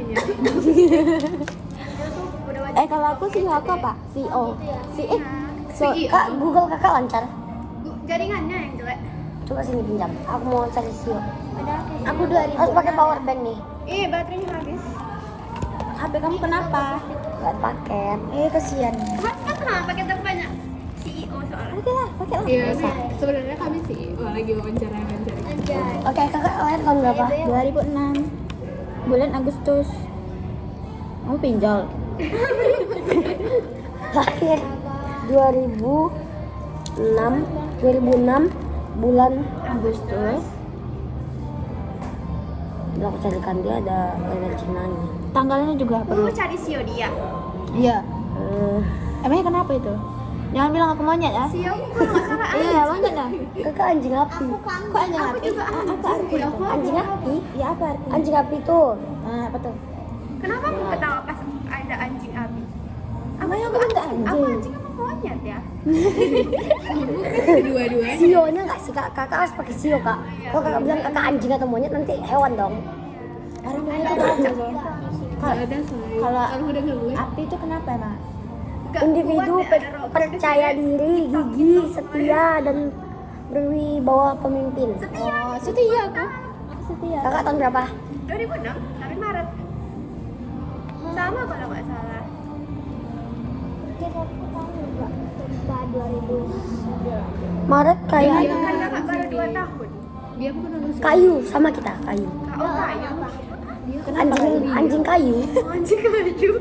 B: ya.
A: Kalau aku CEO aku apa? CEO.
C: Kak, Google kakak lancar.
B: Jaringannya yang jelek.
C: Coba sini pinjam. Aku mau cari SEO.
A: Aku 2000.
C: Harus pakai power bank nih.
B: Baterainya habis.
A: HP kamu kenapa?
C: Enggak ada paket.
A: Kasihan.
B: Mas kan kenapa pakai banyak? CEO soalnya.
A: Oke lah, pakai lah.
B: Iya, sebenarnya kami sih lagi wawancara.
C: Oke, kakak lahir tahun berapa?
A: 2006. Bulan Agustus. Kamu pinjol.
C: Lahir 2006 bulan
A: Agustus.
C: Udah aku carikan dia ada lahir Cina nih.
A: Tanggalnya juga perlu.
B: Cari CEO dia.
A: Iya.
C: Eh,
A: Emangnya kenapa itu? Jangan bilang aku monyet ya.
B: CEO kalau nggak salah.
A: Iya, monyet lah.
C: kakak anjing api.
A: Kok anjing api? Apa arti itu?
C: Anjing api?
A: Ya apa arti?
C: Anjing api tuh.
A: Apa tuh?
B: Kenapa aku ketawa pas ada anjing api?
A: Emangnya aku minta
B: Aku
A: anjing?
B: anjing apa monyet ya? Dua-dua.
C: Sionya nggak sih kak? Kakak harus pakai sio kak. Kalau kakak bilang kakak anjing atau monyet nanti hewan dong.
A: Orang monyet itu apa?
B: Nggak ada sayang.
A: Kalau
B: Kamu udah nggak boleh.
A: api itu kenapa emang?
C: Individu percaya diri, gigih, setia dan berwibawa pemimpin.
A: Oh, setia aku. Aku setia.
C: Kakak tahun berapa?
B: 2006, tapi Maret. Sama kalau nggak salah.
D: Kita tahu nggak? Coba 2000.
C: Maret kayak
B: Kan kakak baru 2 tahun. Dia bukan lulus.
C: kayu sama kita kayu.
B: Oh, kayu.
C: Anjing kayu.
B: Anjing kayu.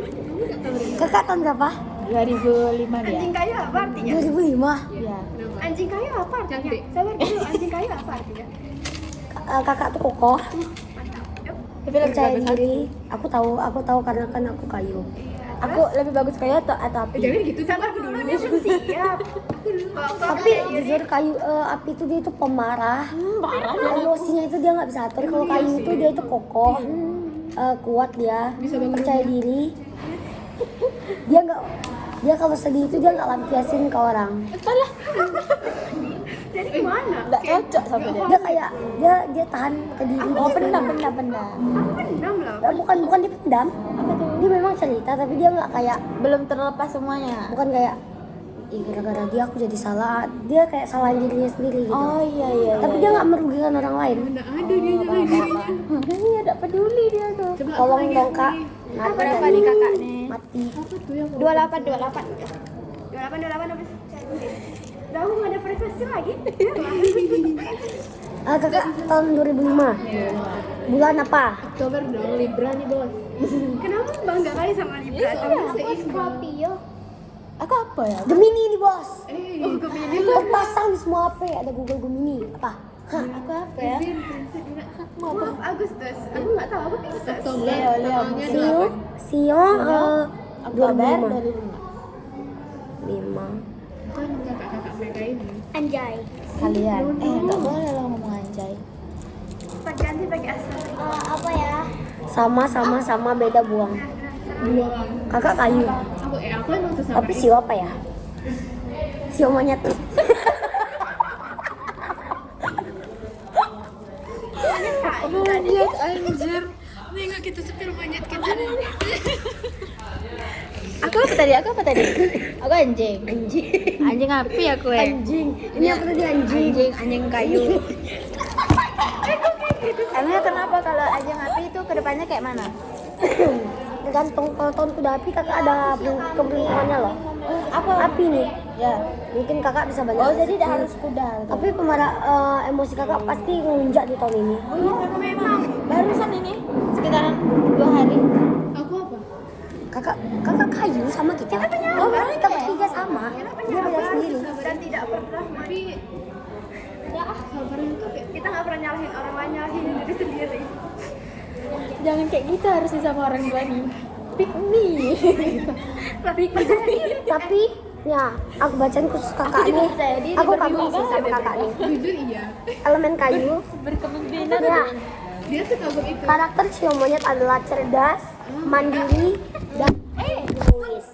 C: Kakak tahun berapa?
A: 2005 dia.
B: Anjing kayu apa artinya?
C: 2005.
A: Iya.
B: Anjing kayu apa artinya? Sabar dulu, anjing kayu apa artinya?
C: Kakak tuh kokoh,
B: Mantap. Yuk.
A: Tapi lebih
C: percaya
A: bagus
C: diri. Aku tahu karena kan aku kayu.
A: aku lebih bagus kayu atau api?
B: Jangan gitu, sabar dulu, dia belum siap.
C: Tapi jujur kayu api itu dia itu pemarah. Emosinya itu dia nggak bisa atur. Kalau kayu itu dia itu kokoh, kuat dia, percaya diri. Dia kalau sedih itu dia nggak lampiasin ke orang.
B: Dari mana?
A: Nggak cocok sama dia.
C: Dia kayak dia tahan ke diri.
A: Oh,
C: gitu.
A: pendam.
B: Pendam lah.
C: Bukan dipendam. Dia memang cerita tapi dia nggak kayak
A: Belum terlepas semuanya.
C: bukan kayak "Ih, gara-gara dia aku jadi salah." Dia kayak salahin dirinya sendiri gitu.
A: Oh iya.
C: Tapi dia nggak merugikan orang lain.
B: Mana ada dia nyalain dirinya.
A: Dia nggak peduli dia tuh.
C: Tolong dong kak.
A: Berapa nih kakak nih?
C: Mati.
A: 28.
B: 28 habis. Udah aku nggak ada prestasi lagi.
C: Kakak tahun 2005. Bulan apa?
B: Oktober dong, Libra nih bos. Kenapa bangga kali sama Libra?
D: Aku Scorpio.
A: Aku apa ya?
C: Gemini nih bos.
B: Gemini.
C: Terpasang di semua HP ada Google Gemini. Apa? Hah?
A: Aku apa ya?
B: Maaf, Agustus. Aku nggak tahu, aku Pisces.
A: Leo.
C: Sio
A: Oktober
C: 2005. 5.
B: Kan kakak-kakak mereka ini.
D: Anjay.
A: Kalian. Nggak boleh lo ngomong anjay.
B: Ganti pakai asal.
D: Apa ya?
C: Sama beda buang.
B: Buang.
C: Kakak kayu.
B: Aku emang sesama.
C: Tapi sio apa ya? Sio monyet.
A: Monyet anjir.
B: Nih nggak kita sepil monyet kita.
A: Aku apa tadi? Aku anjing. Anjing api aku ya.
C: Anjing. Ini apa tadi anjing?
A: Anjing kayu. Emangnya kenapa kalau anjing api itu kedepannya kayak mana?
C: Tergantung kalau tahun kuda api kakak ada keberuntungannya loh.
A: Apa?
C: Api nih.
A: Ya.
C: Mungkin kakak bisa banyak.
A: Oh jadi tidak harus kuda. Gitu.
C: Tapi pemarah emosi kakak pasti ngelunjak di tahun ini.
B: Memang.
A: Barusan ini sekitaran 2 hari.
B: Aku apa?
C: Kakak kayu sama kita. Oh, kita bertiga sama. Dia beda sendiri.
B: Dan tidak pernah. Tapi sabar itu kita nggak pernah nyalahin orang lain, nyalahin diri sendiri.
A: Jangan kayak gitu harusnya sama orang tua nih. Pick me.
C: Tapi ya, aku bacain khusus kakak
A: Aku juga
C: nih.
A: percaya diri,
C: Aku
A: berwibawa
C: kagum sih sama
A: banget.
C: kakak nih.
B: Jujur iya.
C: Elemen kayu.
A: Berkepemimpinan.
C: Ya,
B: Dia sekagum itu.
C: karakter sio monyet adalah cerdas, mandiri, dan egois.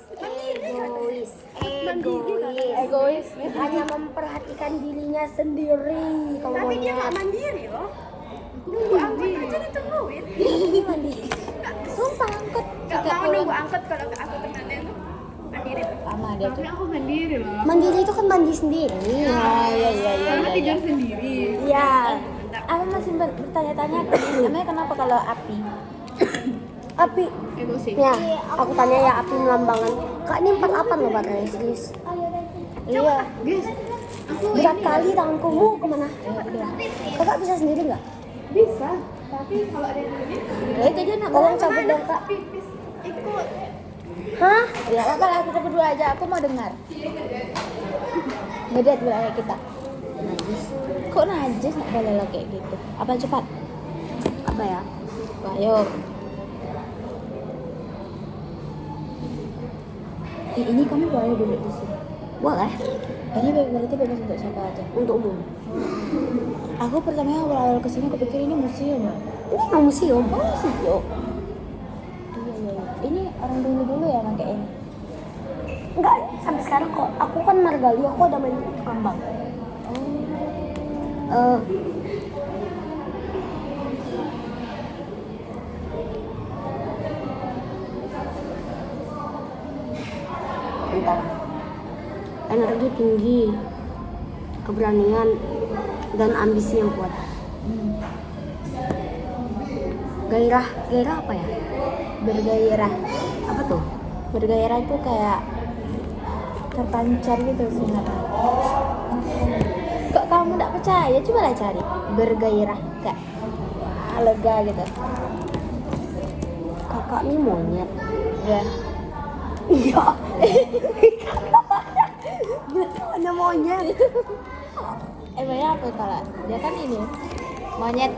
A: Egois.
C: Hanya memperhatikan dirinya sendiri. Kalau
B: Tapi dia nggak
C: monyet
B: mandiri loh. Nunggu angkot aja ditungguin.
C: mandiri.
A: Sumpah angkot.
B: Gak mau nunggu angkot kalau aku temennya tuh mandiri.
A: Sama dia tuh.
B: Aku mandiri loh.
C: Mandiri itu kan mandi sendiri.
A: Iya.
B: Karena tidur sendiri.
C: Iya.
A: Aku masih bertanya-tanya namanya kenapa kalau api?
C: Api.
B: Emosi.
C: Ya, aku tanya ya api melambangkan. Kak ini 48 loh baterainya serius.
A: Iya.
B: Guys, aku
C: Berat kali tanganku. Kemana? Kakak bisa sendiri nggak?
B: bisa. Tapi kalau ada yang nemenin,
A: Ya itu dia nak
C: Tolong cabut dong kak.
B: pipis ikut.
C: Hah?
A: Ya apa lah kita berdua aja. Aku mau dengar. Ngedate bilangnya kita. Najis. Kok najis nggak boleh lah kayak gitu? Apa cepat?
C: Apa ya?
A: Ayo. Ini kamu boleh duduk di sini.
C: Boleh.
A: Ini berarti bebas untuk siapa aja.
C: Untuk umum.
A: Aku pertamanya awal-awal kesini aku pikir ini museum.
C: Ini emang museum.
A: Oh museum. Iya. Ini orang dulu ya pakai ini.
C: Enggak, sampai sekarang kok. Aku kan margali, aku ada main kambang. bentar. Energi tinggi, keberanian, dan ambisi yang kuat. Gairah apa ya?
A: Bergairah.
C: Apa tuh?
A: Bergairah itu kayak terpancar gitu sebenarnya. Kok kamu nggak percaya? Coba lah cari. Bergairah kayak lega gitu.
C: Kakak nih monyet.
A: Ya.
C: Iya. Hanya monyet.
A: Emangnya apa kalau dia kan ini monyet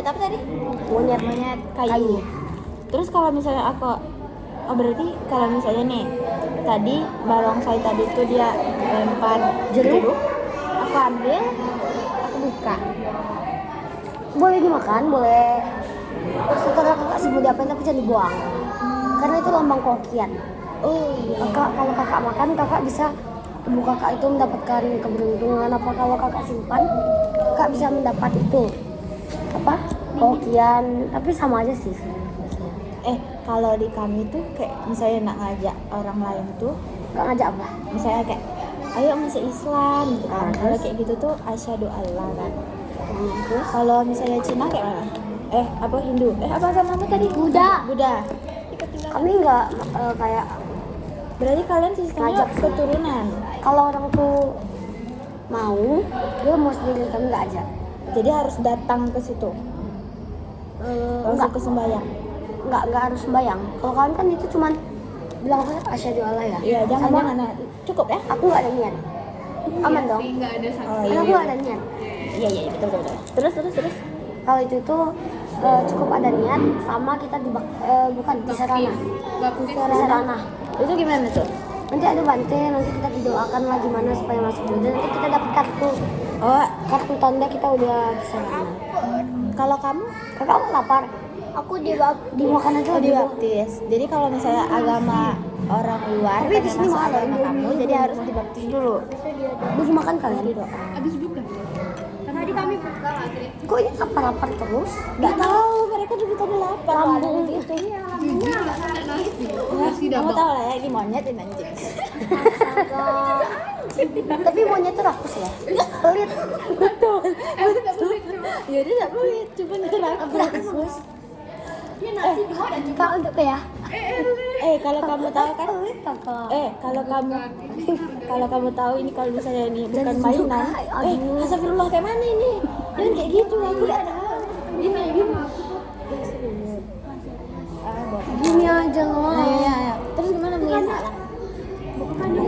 A: apa tadi?
C: Monyet
A: Kayu. Terus kalau misalnya aku, berarti kalau misalnya nih tadi barongsai tadi tuh dia lempar jeruk, aku ambil, aku buka.
C: Boleh dimakan, boleh. Setelah kakak sebut diapain tapi jangan dibuang. Karena itu lambang kehokian.
A: Oh iya.
C: Kalau kakak makan, kakak bisa, tubuh kakak itu mendapatkan keberuntungan. Apa kalau kakak simpan, kakak bisa mendapat itu apa? Kehokian. Tapi sama aja sih sebenarnya.
A: Kalau di kami tuh kayak misalnya nak ngajak orang lain tuh,
C: Kakak ngajak apa?
A: misalnya kayak ayo masuk Islam gitu kan. Kalau
C: Terus?
A: kayak gitu tuh asyhadu Allah kan.
C: Terus?
A: Kalau misalnya Cina kayak mana? Apa Hindu? Apa agamamu tadi?
C: Buddha. Kami nggak kayak
A: Berarti kalian sistemnya
C: Ngajak sih.
A: keturunan.
C: kalau orang tuh mau, dia mau sendiri, kami nggak ajak.
A: Jadi harus datang ke situ. Langsung
C: Nggak
A: ke sembahyang.
C: nggak harus sembayang. Kalau kalian kan itu cuman bilang apa? Asyhadu Allah ya.
A: Iya,
C: Sama
A: jangan. Cukup ya?
C: aku nggak ada niat. Aman dong.
B: nggak ada satu.
A: Oh,
C: Karena aku nggak ada niat.
A: Iya, betul. Terus.
C: Kalau itu tuh cukup ada niat sama kita bukan di sarana. Di sarana.
A: Itu gimana tuh?
C: Nanti ada bante, nanti kita didoakan lah gimana supaya masuk dulu. Dan nanti kita dapat kartu tanda kita udah di sarana.
A: Kalau kamu
C: Kakak lapar,
D: Aku
C: dimakan aja lebih
A: dibaptis. Jadi kalau misalnya agama orang luar
C: Tapi di
A: pengen
C: sini
A: masuk
C: mahal,
A: agama kamu,
C: Indomie
A: jadi
C: juga
A: harus
C: mahal.
A: dibaptis dulu.
C: Belum makan kalian?
B: Habis buka. Karena di kami buka maghrib.
C: Kok ini lapar terus?
A: Nggak tahu, mereka juga tadi lapar.
C: Lambung
A: gitu.
B: Nasi
A: Kamu
B: double.
A: tahu lah ya, ini monyet ini anjing.
C: Tapi monyet tuh rakus ya? Pelit.
A: Ya dia nggak boleh, cuma rakus.
C: Kak untuk ya?
A: Kalau kamu tahu kan,
C: Pelit kakak.
A: kalau kamu tahu ini kalau misalnya ini bukan
C: Jangan
A: mainan.
C: tunjuk, Kak.
A: Astagfirullah kayak mana ini? Jangan kayak gitu, aku nggak tahu. Gini.
C: Gini aja loh.
A: Iya. Terus gimana nih?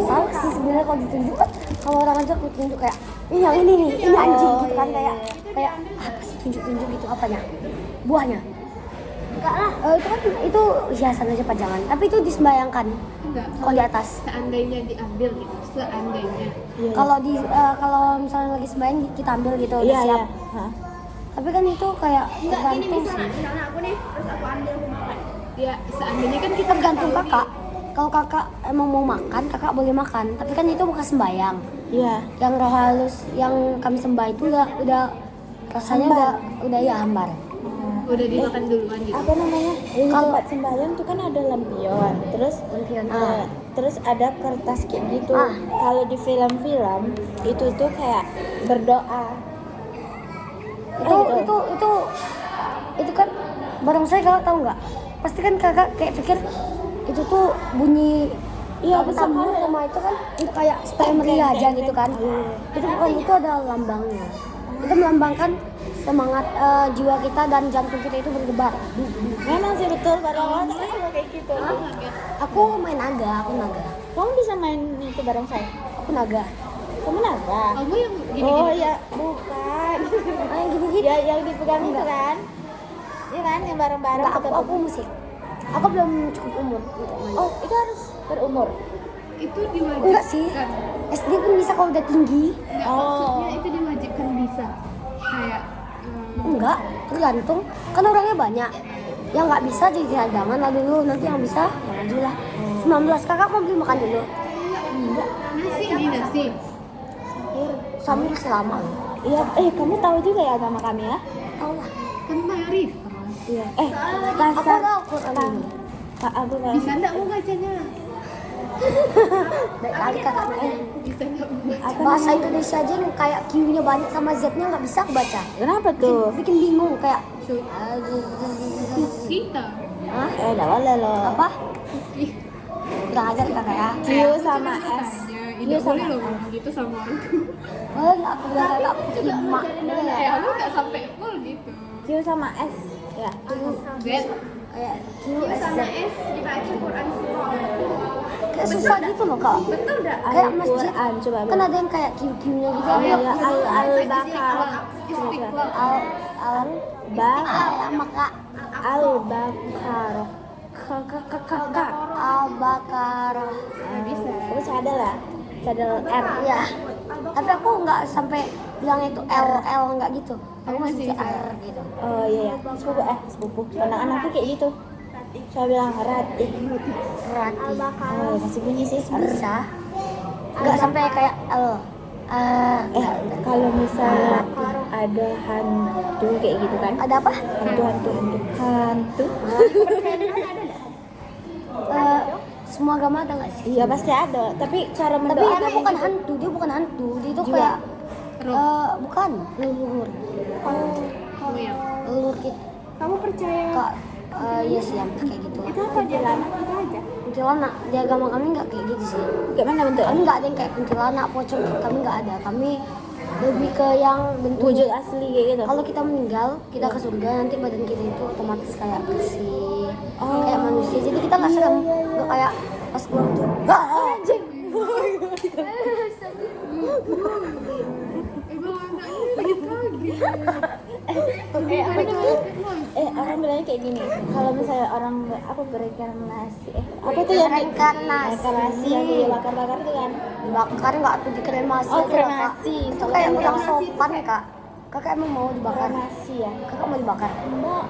C: Salah sih sebenarnya kalau ditunjuk kan, kalau orang aja aku tunjuk kayak ini yang ini nih, ini anjing gitu kan, kayak apa sih tunjuk gitu apanya? Buahnya.
D: enggak lah.
C: Itu kan itu hiasan aja pajangan, tapi itu disembayangkan
B: Enggak.
C: kalau di atas.
B: Seandainya diambil gitu. Seandainya.
A: Iya.
C: Kalau misalnya lagi sembahyang kita ambil gitu udah
A: Iya.
C: siap.
A: Hah?
C: Tapi kan itu kayak tergantung sih.
D: Misalnya aku nih, terus aku ambil aku makan.
B: Ya, seandainya kan kita
C: Tergantung kakak. Kalau kakak emang mau makan, kakak boleh makan. Tapi kan itu bukan sembayang.
A: Iya.
C: Yang roh halus yang kami sembah itu udah rasanya udah ya hambar.
B: udah dimakan duluan gitu.
A: Apa namanya? Di
C: Kalau-
A: tempat sembahyang tuh kan ada lampion. Terus
C: Lampion,
A: terus ada kertas kayak gitu.
C: Ah.
A: Kalau di film-film itu tuh kayak berdoa.
C: Itu kan barongsai, kakak tahu nggak? Pasti kan kakak kayak pikir itu tuh bunyi
A: Iya,
C: tambur
A: betul.
C: sama itu kan kayak supaya meriah aja gitu kan.
A: Iya.
C: Itu bukan, itu ada lambangnya. Itu melambangkan semangat jiwa kita dan jantung kita itu berdebar.
A: Memang sih betul barang kayak gitu.
C: Aku main naga.
A: Kamu bisa main itu bareng saya?
C: Aku naga.
A: Kamu naga?
B: Kamu yang gini-gini.
A: Oh ya, bukan.
C: Yang gini-gini.
A: Ya, yang dipegang itu kan? Iya kan, yang bareng-bareng.
C: Enggak, aku musik. Aku belum cukup umur untuk main.
A: Oh, itu harus berumur.
B: Itu diwajibkan.
C: Enggak sih. SD pun bisa kalau udah tinggi.
B: Enggak,
A: Oh.
B: maksudnya itu diwajibkan bisa. Kayak
C: Enggak, tergantung. Kan orangnya banyak. Yang nggak bisa jadi cadangan lah dulu. Nanti yang bisa ya maju lah. 19 kakak mau beli makan dulu.
B: nasi ini nasi.
A: terakhir.
C: Suami masih lama.
A: Iya, kamu tahu juga ya agama kami ya?
C: Tahu lah.
B: Kan mayoritas.
A: Iya.
C: Aku
A: Kasar.
C: tahu Quran ini.
A: Kak, aku nggak.
B: Bisa enggak mau bacanya?
C: Baik kali kakaknya.
B: Bisa enggak mau baca?
A: Apa
C: Bahasa
A: namanya?
C: Indonesia aja yang kayak Q-nya banyak sama Z-nya nggak bisa aku baca.
A: Kenapa tuh?
C: Bikin bingung kayak.
B: Kita.
C: Hah?
A: Nggak boleh loh.
C: Apa? Kurang ajar kakak ya.
A: Q sama S. Q
B: Tidak boleh
A: sama
B: loh
A: S.
B: ngomong gitu sama orang tua.
C: Boleh nggak aku bilang kakak aku terima?
B: Aku nggak sampai full gitu.
A: Q sama S. Ya.
B: Z.
C: Kayak Q, S, Z.
D: S dibaca Quran surah.
C: Kayak susah gitu loh kak.
D: Betul enggak?
C: Kayak masjid.
A: Al-Quran coba.
C: Kan ada yang kayak Q-nya gitu.
A: Oh iya,
C: Al
A: Al-Baqarah.
B: Istiqlal.
C: maka
A: Al-Baqarah. Kakak.
C: Al-Baqarah.
A: Bisa. Terus ada lah. Ada R.
C: Ya. Tapi aku nggak sampai bilangnya itu L nggak gitu. Aku masih R gitu.
A: Oh iya ya. Sepupu. Ponakan aku kayak gitu. Saya bilang Rati.
C: Rati.
A: Oh, masih bunyi sih.
C: Bisa. Nggak sampai kayak L.
A: Kalau misalnya ada hantu kayak gitu kan?
C: Ada apa?
A: Hantu.
C: Semua agama ada nggak sih?
A: Iya pasti ada. Tapi cara
C: Tapi
A: mendoakan
C: dia bukan hantu, dia bukan hantu, dia itu
A: Juga.
C: kayak bukan leluhur,
B: Oh iya.
C: leluhur kita.
B: Kamu percaya
C: Kak, iya sih yang kayak gitu.
B: itu apa jalan kita aja?
C: Kuntilanak di agama kami nggak kayak gitu sih.
A: Kayak mana bentuknya?
C: Kami nggak ada yang kayak kuntilanak, pocong, kami nggak ada. Kami lebih ke yang bentuk.
A: Wujud asli kayak gitu.
C: Kalau kita meninggal, kita ke surga, nanti badan kita itu otomatis kayak bersih, kayak manusia. Jadi kita nggak serem, nggak kayak pas keluar tuh. Anjing.
A: Orang bilangnya kayak gini. Kalau misalnya orang apa bereinkarnasi, apa tuh yang
C: Reinkarnasi.
A: yang dibakar-bakar itu kan?
C: Dibakar nggak tuh dikremasi
A: Oh,
C: aja, Kak.
A: kremasi.
C: Itu kayak kurang sopan ya kak. Kakak emang mau dibakar?
A: Kremasi ya.
C: Kakak mau dibakar?
A: Enggak.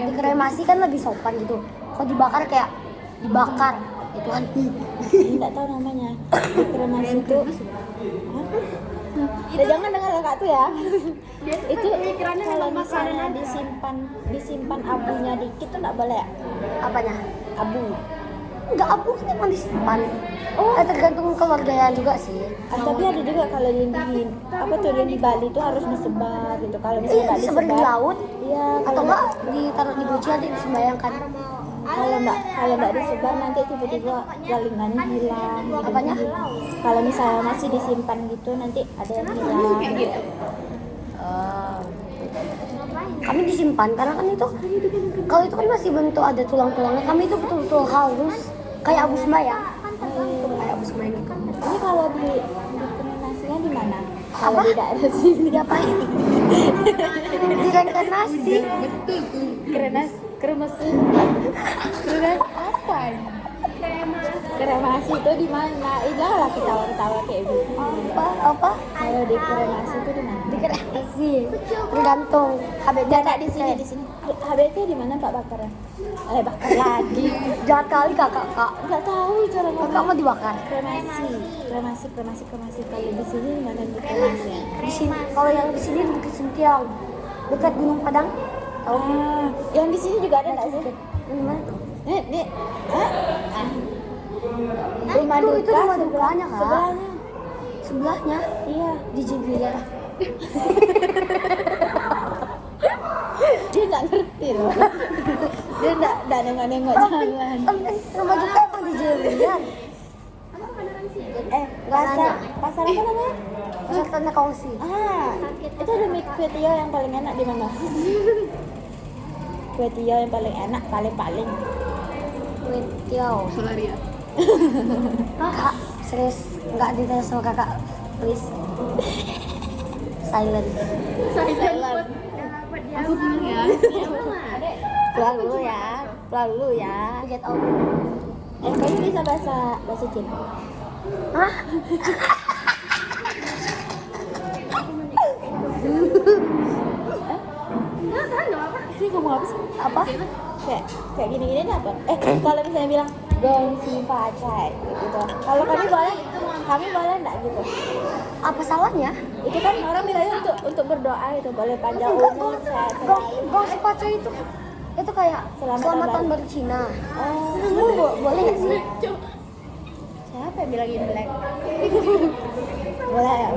C: Dikremasi kan lebih sopan gitu. Kalau dibakar kayak dibakar itu kan.
A: Enggak tahu namanya. Kremasi itu. Ya, jangan dengar kakak tuh ya. Itu kalau misalnya disimpan abunya dikit tuh nggak boleh ya?
C: Apanya?
A: Abu.
C: Enggak, abu kan emang disimpan. Tergantung keluarganya juga sih.
A: Tapi ada juga kalau yang di apa tuh yang di Bali tuh harus disebar gitu. Kalau misalnya
C: Iya,
A: nggak
C: disebar di
A: disebar,
C: laut
A: iya.
C: atau enggak ditaruh di guci nanti disembayangkan.
A: Kalau nggak disebar nanti tiba-tiba jalingannya hilang.
C: Apanya?
A: Kalau misalnya masih disimpan gitu nanti ada yang hilang.
B: Kayak gitu.
C: Kami disimpan karena kan itu kalau itu kan masih bentuk ada tulang-tulangnya. Kami itu betul-betul halus kayak abu sembayang. Kayak abu sembayang gitu.
A: Ini kalau di kremasinya di mana? Kalau di daerah sini
C: Diapain? Di reinkarnasi.
B: Betul tuh.
A: kremasi apa? Kremasi itu di mana? Janganlah ketawa-ketawa kayak gitu.
C: Apa?
A: Kalau di kremasi itu di mana?
C: Di kremasi. Tergantung. HBT
A: Jangan di sini. HBT di mana Pak bakarnya? Bakar lagi.
C: Jahat kali kakak.
A: Nggak tahu cara ngomong.
C: Kakak mau dibakar.
A: Kremasi. Kalau di sini di mana di kremasi?
C: Di sini. Kalau yang di sini dekat Sentiang, dekat Gunung Padang. Tahu?
A: Yang di sini juga ada nggak sih?
C: Yang mana tuh?
A: Rumah
C: itu
A: duka
C: rumah dukanya kak.
A: sebelahnya.
C: Sebelahnya
A: Iya.
C: di Jibiria.
A: Dia nggak ngerti loh. Dia nggak nengok jalan.
C: Rumah duka emang di Jibiria.
A: Pasar apa namanya?
C: Pasar Tanah Kongsi.
A: Itu ada mie kue tiaw yang paling enak di mana? Kue tiaw yang paling enak paling.
C: Tiaw.
B: Solaria.
C: Kak, serius nggak ditanya sama kakak, please. Silent.
B: Aku bilang ya.
A: Pulang dulu ya.
C: Get out.
A: Kamu bisa bahasa Cina?
C: Hah?
A: Ini ngomong apa sih?
C: Apa?
A: Kayak gini-gini ini apa? Kalau misalnya bilang gong si pacai gitu. Kalau kami boleh kami boleh enggak gitu?
C: Apa salahnya?
A: Itu kan orang bilangnya untuk berdoa itu boleh panjang umur, sehat selalu.
C: Gong Sipaca itu kayak
A: Selamat
C: selamatan
A: tahun
C: baru Cina.
A: Oh,
C: Semua boleh nggak sih?
A: siapa yang bilang Imlek? Boleh ya?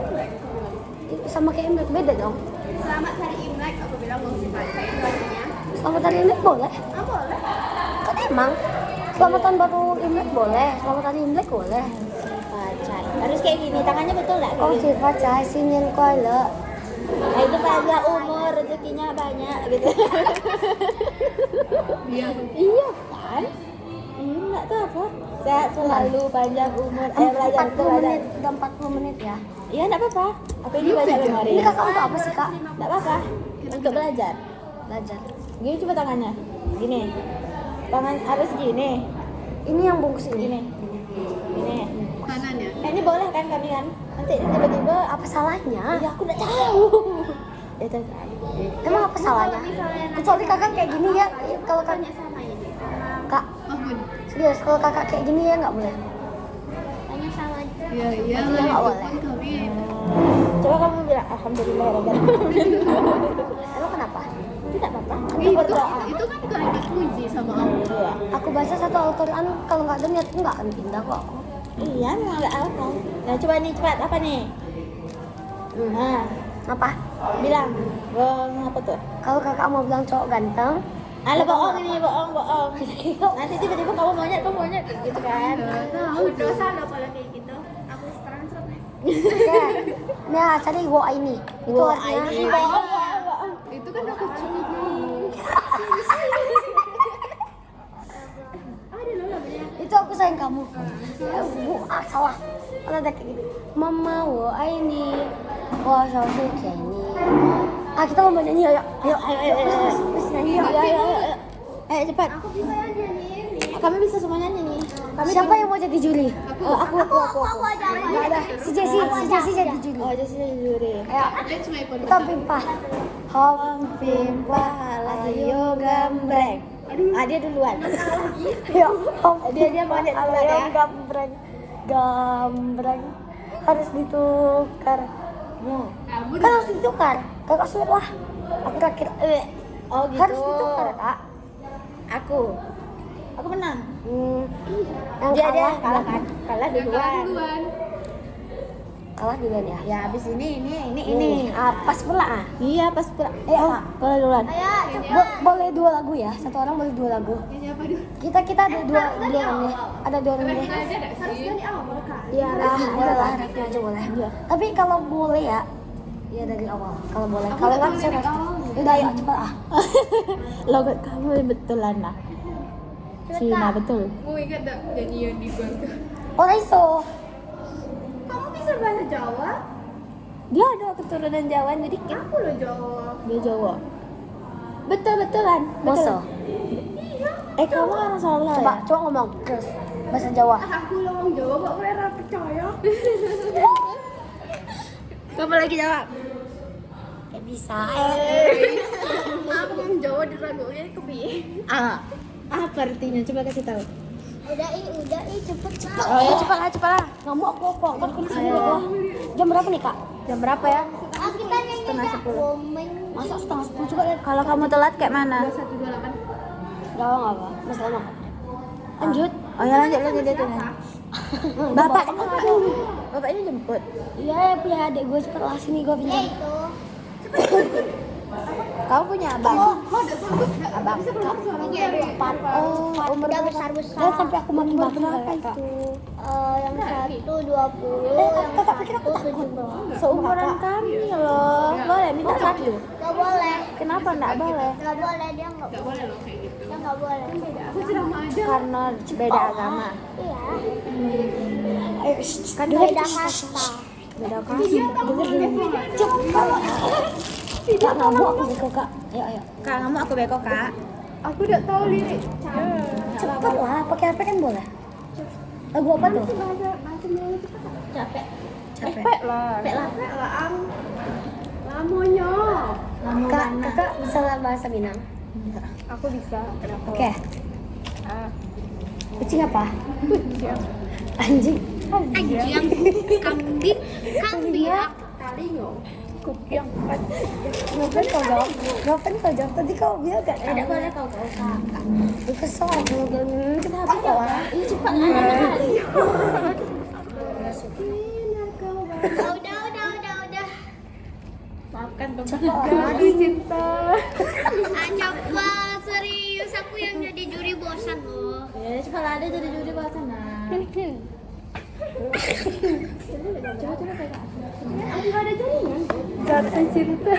C: Sama kayak Imlek beda dong.
D: Selamat hari Imlek, aku bilang mau sih pakai Indonesia.
C: Selamat hari Imlek boleh?
D: Ah boleh.
C: Kan emang selamatan baru Imlek boleh, selamat hari Imlek boleh.
A: Pacar. Harus kayak gini, tangannya betul nggak?
C: Gong
A: Kayak gini.
C: Sipaca Xinyan Kuala.
A: Nah, itu panjang umur, rezekinya banyak gitu. Iya kan? Iya, nggak tahu apa. Sehat selalu, panjang umur. Belajar
C: 40
A: belajar.
C: menit, udah 40 menit ya.
A: Iya, nggak apa-apa. Apa ini banyak memori?
C: Ini kakak untuk apa sih kak?
A: Nggak apa-apa. Untuk belajar.
C: Belajar.
A: Gini coba tangannya. Gini. Tangan harus gini.
C: Ini yang bungkus ini.
A: Gini. Gini.
D: Kanan ya.
A: Ini boleh kan kami kan? Nanti tiba-tiba
C: Apa salahnya?
A: ya aku udah tahu. Itu
C: Emang apa salahnya? Kecuali kakak kayak gini ya. Kalau kakak
D: Sama ini.
C: kak,
D: Ampun.
C: serius kalau kakak kayak gini ya nggak boleh.
D: Tanya sama aja. Iya, iya.
C: Berarti ya nggak boleh.
D: Kami
A: coba kamu bilang alhamdulillah ya Rabbil alamin.
C: Emang kenapa?
A: Tidak apa-apa. Untuk
D: itu,
A: berdoa.
D: itu kan kalimat puji sama Allah.
A: Iya.
C: Aku baca satu Al-Quran kalau nggak ada niatku nggak akan pindah kok aku.
A: Iya, memang nggak apa. Nah, coba nih cepat apa nih? Nah,
C: Apa?
A: bilang. Bong apa tuh?
C: Kalau kakak mau bilang cowok ganteng,
A: Alah bohong ini, bohong. Nanti tiba-tiba kamu monyet gitu kan.
D: Tahu dosa loh kalau kayak gitu. Aku transfer.
C: oke. Nah, cari gua ini. Itu
A: Wah,
C: artinya
A: ini bohong.
D: Itu kan aku cukup.
C: itu aku sayang kamu. Salah. Ada kayak gitu. Mama wo ini, wo susu ini. Kita lomba nyanyi ayo.
A: Ayo.
C: Terus nyanyi yuk.
A: Ayo. Ayo cepat.
D: Aku bisa nyanyi ini.
A: Kami bisa semuanya nih. Kami
C: Siapa yang mau jadi juri?
A: Oh, aku.
D: aja.
C: Nggak ada. Si Jessie jadi juri.
A: Oh, jadi saya juri.
C: Ayo.
D: That's my phone.
C: Kita pimpah. Hom
A: Pimpah layo gambreng. Dia duluan.
C: Ayo. Hom.
A: Dia monyet duluan
C: Layo
A: ya.
C: gambreng. Harus ditukar. Kan harus ditukar. Kakak sulit lah. Aku terakhir.
A: Oh gitu.
C: Harus ditukar kak.
A: Aku menang.
C: Yang
A: Dia
C: kalah
A: kan? Kalah duluan.
C: Kalah duluan ya.
A: Ya habis ini.
C: Pas pula.
A: Iya pas pula. Kalah duluan.
C: Boleh 2 lagu ya. Satu orang boleh 2 lagu. Kita ada dua orang nih. Ada 2 orang nih.
D: Harus dari awal kan.
A: Iya,
C: Boleh lah, refnya aja boleh.
A: Iya.
C: Tapi kalau boleh ya dari awal. Kalau boleh. Kalau nggak bisa ref. Udah ayo cepat ah.
A: Logat kamu betulan lah. Cina betul.
D: Mau ingat tak nyanyian di gua tuh?
C: Orang iso.
D: Kamu bisa bahasa Jawa?
A: Dia ada keturunan Jawa jadi dikit.
D: Aku loh Jawa.
A: Dia Jawa. Betulan.
C: Moso.
A: Kamu orang Solo
C: Coba
A: ya?
C: ngomong terus bahasa Jawa.
D: Aku lo orang Jawa kok mereka percaya.
A: Kamu lagi jawab.
C: Kayak bisa.
D: Aku orang Jawa diraguin kepiye?
A: Apa artinya? Coba kasih tahu.
C: Udah cepet.
A: Oh ya cepat lah.
C: Kamu aku kan sendiri kok. Jam berapa nih kak?
A: Jam berapa ya?
C: Kita
A: Setengah 10.
C: Masa setengah 10 juga ya?
A: Kalau kamu telat kayak mana?
D: 2128.
C: Gak apa. Masalah mah. Lanjut.
A: Oh ya lanjut aja. Bapaknya jemput.
C: Iya punya adik gue cepet lah sini gue pinjam.
A: Kamu punya abang?
D: Abang.
C: Empat. Umur besar. Dan sampai aku makin berapa itu? Yang satu 20, yang satu 17.
A: Seumuran kami loh. Boleh minta satu?
C: Gak boleh.
A: Kenapa enggak boleh?
C: Gak boleh dia nggak boleh.
D: Loh kayak gitu.
C: Dia nggak boleh.
D: Aku ceramah aja.
A: Karena beda agama.
C: Iya.
A: Kan
C: Beda kasta.
A: Beda kasih.
C: Tidak ngamuk aku beko kak. Ayo.
A: Kak, kamu aku beko kak.
D: Aku udah tahu lirik.
C: Cepet lah. Pakai HP kan boleh. Lagu apa tuh?
A: Capek.
D: Capek lah. Capek lah ang. Lamonyo.
A: Kamu
C: Kak,
A: mana?
C: kakak bisa bahasa Minang?
D: Aku bisa. Kenapa?
C: Oke.
D: Ah.
C: Kucing apa? Anjing. Anjing, kambing, kambing.
B: Kupiang empat.
A: Ngapain kau jawab? Ngapain kau jawab? Tadi kau bilang gak
C: Tidak boleh kau kakak.
A: Itu kesel kalau bilang kenapa kau
C: Ini cepat lah. Udah.
B: Maafkan teman.
A: Aduh
B: Cinta.
C: Coba serius aku yang jadi juri bosan loh.
A: Ya, kalau ada jadi juri bawa sana. Coba pegang.
B: Enggak ada jaringan. Jatuh cinta.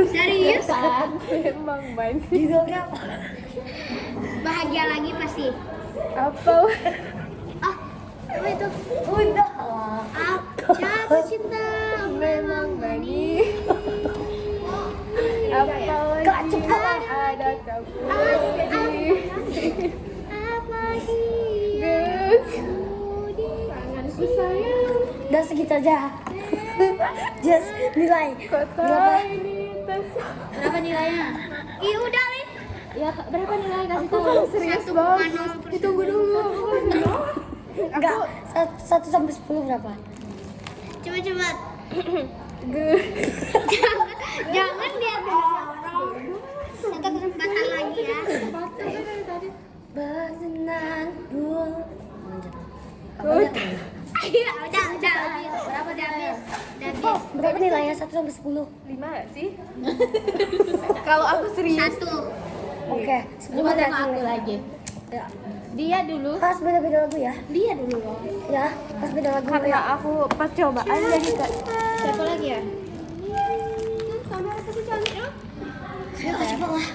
C: Serius?
B: Emang main.
A: Judulnya apa?
C: Bahagia lagi pasti.
B: Apa?
C: Apa itu?
A: Udah.
C: Jatuh cinta memang manis.
B: Apa
A: Kak,
B: lagi?
A: cepat.
B: Ada kamu.
C: Apa sih?
B: Tanganku sayang.
A: Udah segitu aja. Just nilai.
B: Kota ini
C: Berapa nilainya? Iya udah Lin.
A: Ya, berapa nilai kasih tahu?
B: serius
C: 1,0%.
B: bos. Ditunggu dulu.
A: Enggak, 1 sampai 10 berapa?
C: Coba. Jangan lihat orang. Satu kesempatan lagi ya.
A: Berenang dua.
C: Iya, udah. Berapa udah habis? Udah habis.
A: Berapa nilainya 1 sampai 10?
B: 5 gak sih? Kalau aku serius.
C: 1.
A: Oke,
D: Coba tengok aku lagi.
A: Ya.
D: Dia dulu.
A: Pas beda-beda lagu ya?
C: Dia dulu loh.
A: Ya, pas beda lagu
B: Karena
A: ya.
B: aku pas cobaan jadi kak.
D: Siapa lagi ya?
C: Sama satu cantik loh.
A: Ayo, cepet lah.